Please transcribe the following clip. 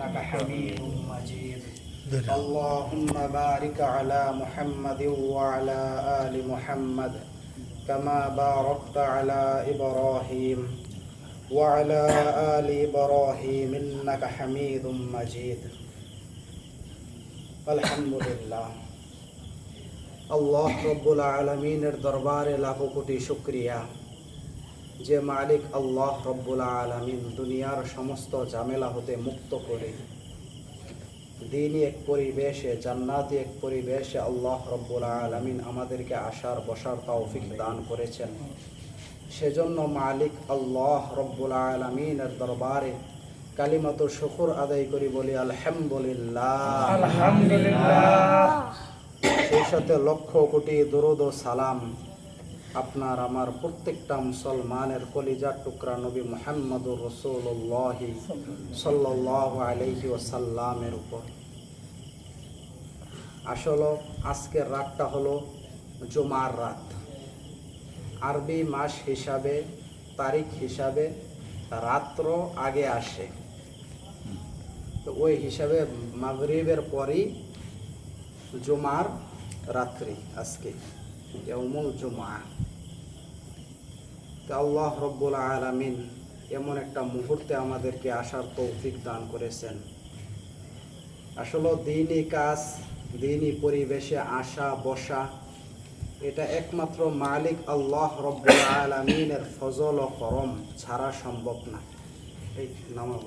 إنك حميد مجيد. اللهم بارك على محمد وعلى آل محمد كما باركت على إبراهيم وعلى آل إبراهيم إنك حميد مجيد. আলহামদুলিল্লাহ, আল্লাহ রব্বুল আলামিনের দরবারে লাখো কোটি শুকরিয়া যে মালিক আল্লাহ রব্বুল আলামিন দুনিয়ার সমস্ত ঝামেলা হতে মুক্ত করে দ্বীনি এক পরিবেশে, জান্নাতি এক পরিবেশে আল্লাহ রব্বুল আলামিন আমাদেরকে আসার বসার তৌফিক দান করেছেন। সেজন্য মালিক আল্লাহ রব্বুল আলামিনের দরবারে কালিমাতু শুকর আদায় করি, বলি আলহামদুলিল্লাহ। আলহামদুলিল্লাহ। সেই সাথে লক্ষ কোটি দরুদ ও সালাম আপনার আমার প্রত্যেকটা মুসলমানের কলিজার টুকরা নবী মুহাম্মদুর রাসূলুল্লাহ সাল্লাল্লাহু আলাইহি ওয়াসাল্লামের উপর। আসলে আজকের রাতটা হলো জুমার রাত। আরবি মাস হিসাবে, তারিখ হিসাবে রাত্র আগে আসে, তো ওই হিসাবে মাগরিবের পরই জুমার রাত্রি আজকে ইয়াউমুল জুমআ। তো আল্লাহ রব্বুল আলামিন এমন একটা মুহূর্তে আমাদেরকে আসার তৌফিক দান করেছেন। আসলে দ্বীনি কাজ, দ্বীনি পরিবেশে আসা বসা, এটা একমাত্র মালিক আল্লাহ রব্বুল আলামিনের ফজল ও করম ছাড়া সম্ভব না। এই নামাজ